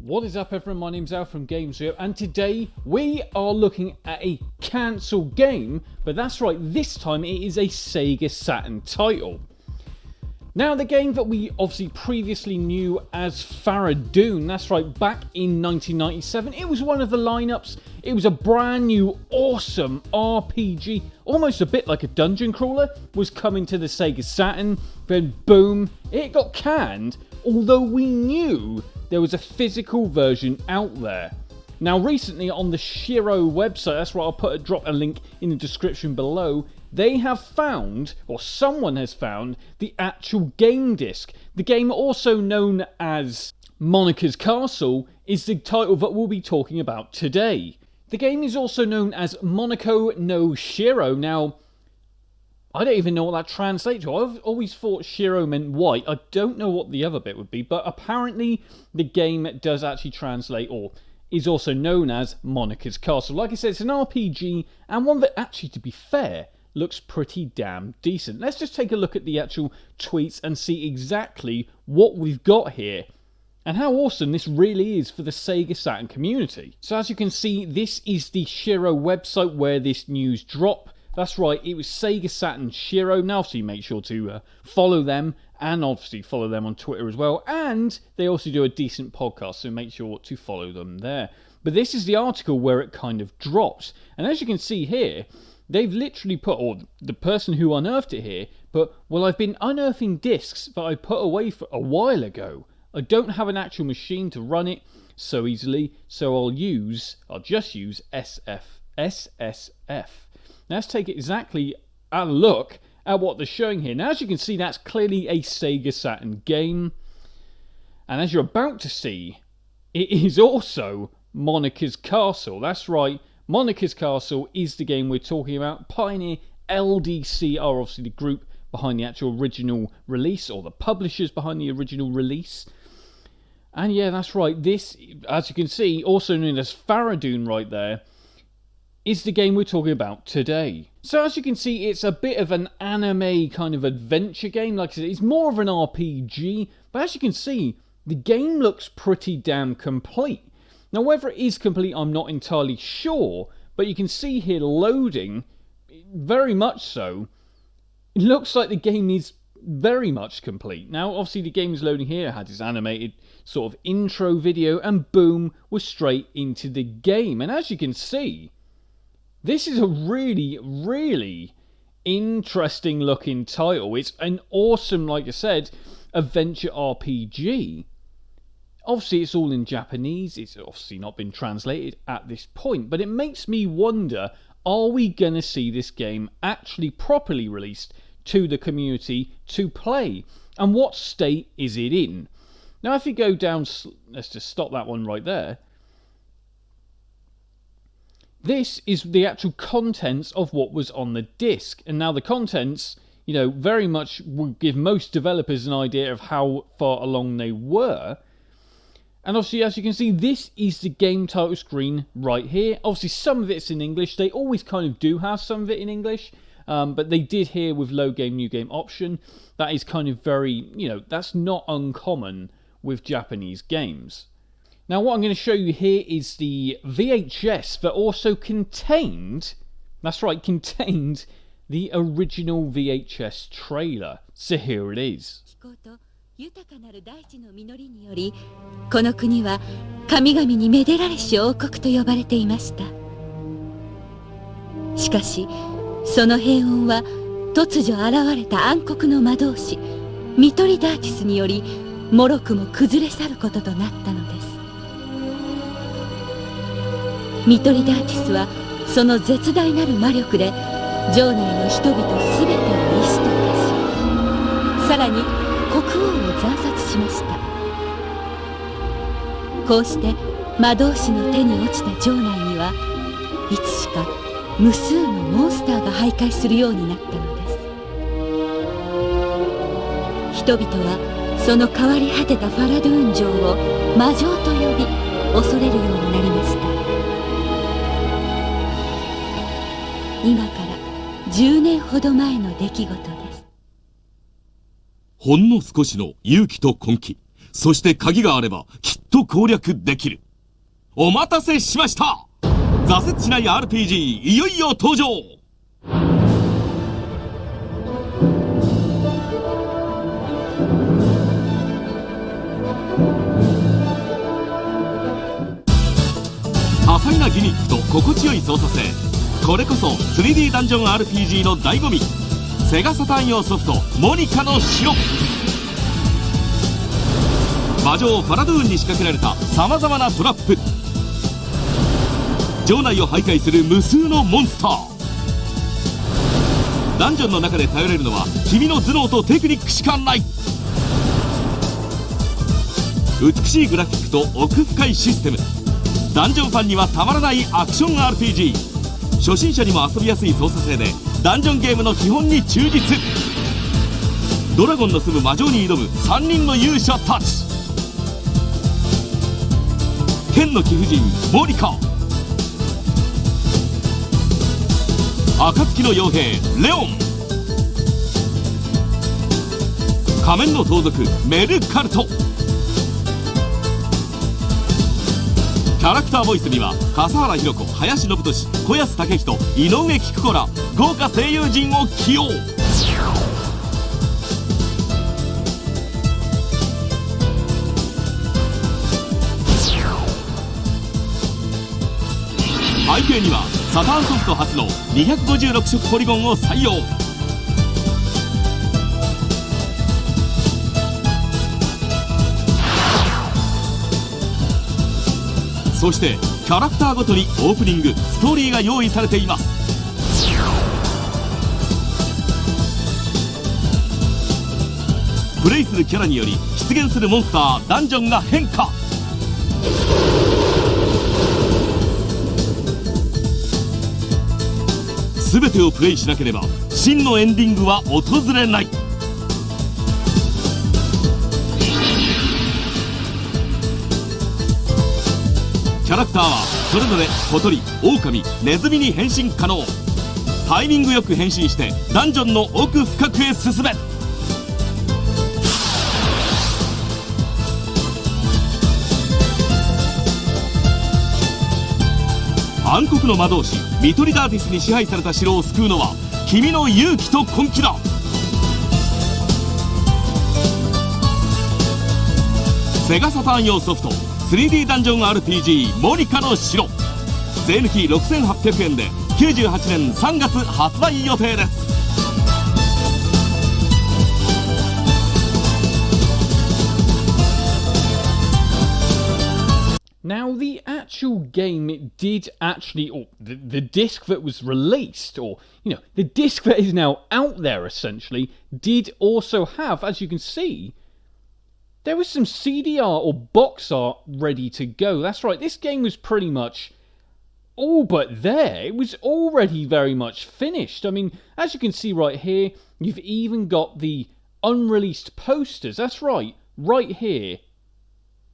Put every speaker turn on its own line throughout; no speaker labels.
What is up everyone, my name's Al from GamesRio and today we are looking at a cancelled game, but that's right, this time it is a Sega Saturn title. Now the game that we obviously previously knew as Faradun, that's right, back in 1997, it was one of the lineups, it was a brand new awesome RPG, almost a bit like a dungeon crawler, was coming to the Sega Saturn, then boom, it got canned, although we knew there was a physical version out there. Now recently on the Shiro website, that's right, I'll drop a link in the description below, they have found, or someone has found, the actual game disc. The game, also known as Monica's Castle, is the title that we'll be talking about today. The game is also known as Monoko no Shiro. Now, I don't even know what that translates to. I've always thought Shiro meant white. I don't know what the other bit would be, but apparently the game does actually translate, or is also known as Monica's Castle. Like I said, it's an RPG, and one that actually, to be fair, looks pretty damn decent. Let's just take a look at the actual tweets and see exactly what we've got here and how awesome this really is for the Sega Saturn community. So as you can see, this is the Shiro website where this news dropped. That's right, it was Sega Saturn Shiro. Now obviously make sure to follow them, and obviously follow them on Twitter as well, and they also do a decent podcast, so make sure to follow them there. But this is the article where it kind of drops, and as you can see here, they've literally put, or the person who unearthed it here, put, well, I've been unearthing discs that I put away for a while ago. I don't have an actual machine to run it so easily, so I'll just use SSF. Now let's take exactly a look at what they're showing here. Now as you can see, that's clearly a Sega Saturn game. And as you're about to see, it is also Monica's Castle. That's right, Monica's Castle is the game we're talking about. Pioneer LDC are obviously the group behind the actual original release, or the publishers behind the original release. And yeah, that's right, this, as you can see, also known as Faradun right there, is the game we're talking about today. So as you can see, it's a bit of an anime kind of adventure game. Like I said, it's more of an RPG, but as you can see, the game looks pretty damn complete. Now whether it is complete, I'm not entirely sure, but you can see here loading, very much so. It looks like the game is very much complete. Now obviously the game is loading here, it had its animated sort of intro video, and boom, we're straight into the game. And as you can see, this is a really, really interesting looking title. It's an awesome, like I said, adventure RPG. Obviously, it's all in Japanese. It's obviously not been translated at this point. But it makes me wonder, are we going to see this game actually properly released to the community to play? And what state is it in? Now, if you go down, let's just stop that one right there. This is the actual contents of what was on the disc. And now the contents, you know, very much will give most developers an idea of how far along they were. And obviously, as you can see, this is the game title screen right here. Obviously, some of it's in English. They always kind of do have some of it in English. But they did here with load game, new game option. That is kind of very, you know, that's not uncommon with Japanese games. Now what I'm going to show you here is the VHS that also contained, that's right, contained the original VHS trailer. So here it is.
豊かなる大地の実りにより、この国は神々にめでられし王国と呼ばれていました。しかし、その平穏は突如現れた暗黒の魔導士、ミトリダーティスにより、もろくも崩れ去ることとなったのです。ミトリダーティスはその絶大なる魔力で城内の人々すべてを石と化し、さらに国王を惨殺しました。こうして魔導士の手に落ちた城内にはいつしか無数のモンスターが徘徊するようになったのです。人々はその変わり果てたファラドゥーン城を魔城と呼び恐れるようになりました。今から10年ほど前の出来事です。
ほんの少しの勇気と根気、そして鍵があればきっと攻略できる。お待たせしました。挫折しない RPG いよいよ登場。多彩なギミックと心地よい操作性、これこそ 3D ダンジョン RPG の醍醐味。セガサターン用ソフトモニカの城。魔女ファラドゥーンに仕掛けられたさまざまなトラップ、城内を徘徊する無数のモンスター。ダンジョンの中で頼れるのは君の頭脳とテクニックしかない。美しいグラフィックと奥深いシステム、ダンジョンファンにはたまらないアクション RPG。 初心者にも遊びやすい操作性でダンジョンゲームの基本に忠実。ドラゴンの住む魔女に挑む3人の勇者たち。剣の貴婦人モニカ、暁の傭兵レオン、仮面の盗賊メルカルト。キャラクターボイスには笠原ひろ子、林信俊、小安武人、井上菊子ら豪華声優陣を起用。背景にはサターンソフト初の256色ポリゴンを採用。そしてキャラクターごとにオープニング、ストーリーが用意されています。プレイするキャラにより出現するモンスター、ダンジョンが変化。全てをプレイしなければ真のエンディングは訪れない。キャラクターはそれぞれ小鳥、狼、ネズミに変身可能。タイミングよく変身してダンジョンの奥深くへ進め。暗黒の魔導士ミトリダーティスに支配された城を救うのは君の勇気と根気だ。セガサターン用ソフト 3D ダンジョン RPG モニカの城、税抜き6800円で98年3月発売予定です。
Now, the actual game, it did actually, or the disc that was released, or, the disc that is now out there, essentially, did also have, as you can see, there was some CDR or box art ready to go. That's right, this game was pretty much all but there. It was already very much finished. I mean, as you can see right here, you've even got the unreleased posters. That's right here.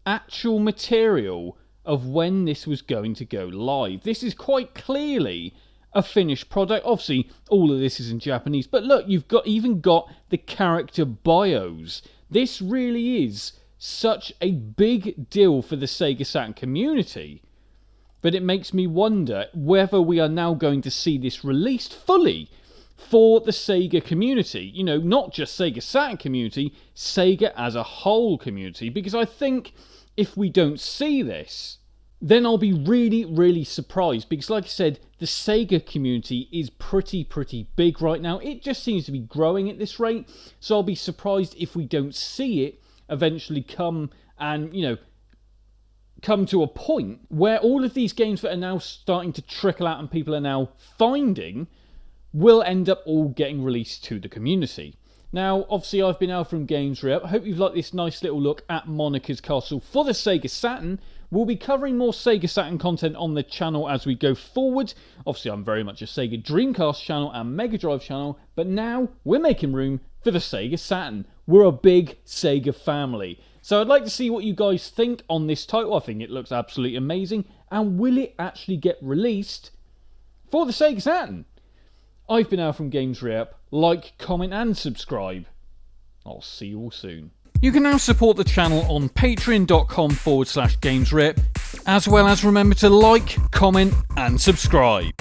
Actual material of when this was going to go live. This is quite clearly a finished product. Obviously, all of this is in Japanese, but look, you've even got the character bios. This really is such a big deal for the Sega Saturn community. But it makes me wonder whether we are now going to see this released fully for the Sega community. Not just Sega Saturn community, Sega as a whole community. Because I think if we don't see this, then I'll be really, really surprised. Because like I said, the Sega community is pretty big right now. It just seems to be growing at this rate. So I'll be surprised if we don't see it eventually come and, come to a point where all of these games that are now starting to trickle out and people are now finding will end up all getting released to the community. Now, obviously, I've been Al from Games Rep. I hope you've liked this nice little look at Monica's Castle for the Sega Saturn. We'll be covering more Sega Saturn content on the channel as we go forward. Obviously, I'm very much a Sega Dreamcast channel and Mega Drive channel, but now we're making room for the Sega Saturn. We're a big Sega family. So I'd like to see what you guys think on this title. I think it looks absolutely amazing. And will it actually get released for the Sega Saturn? I've been Al from Games Rep. Like, comment and subscribe. I'll see you all soon. You can now support the channel on patreon.com/GamesRip, as well as remember to like, comment and subscribe.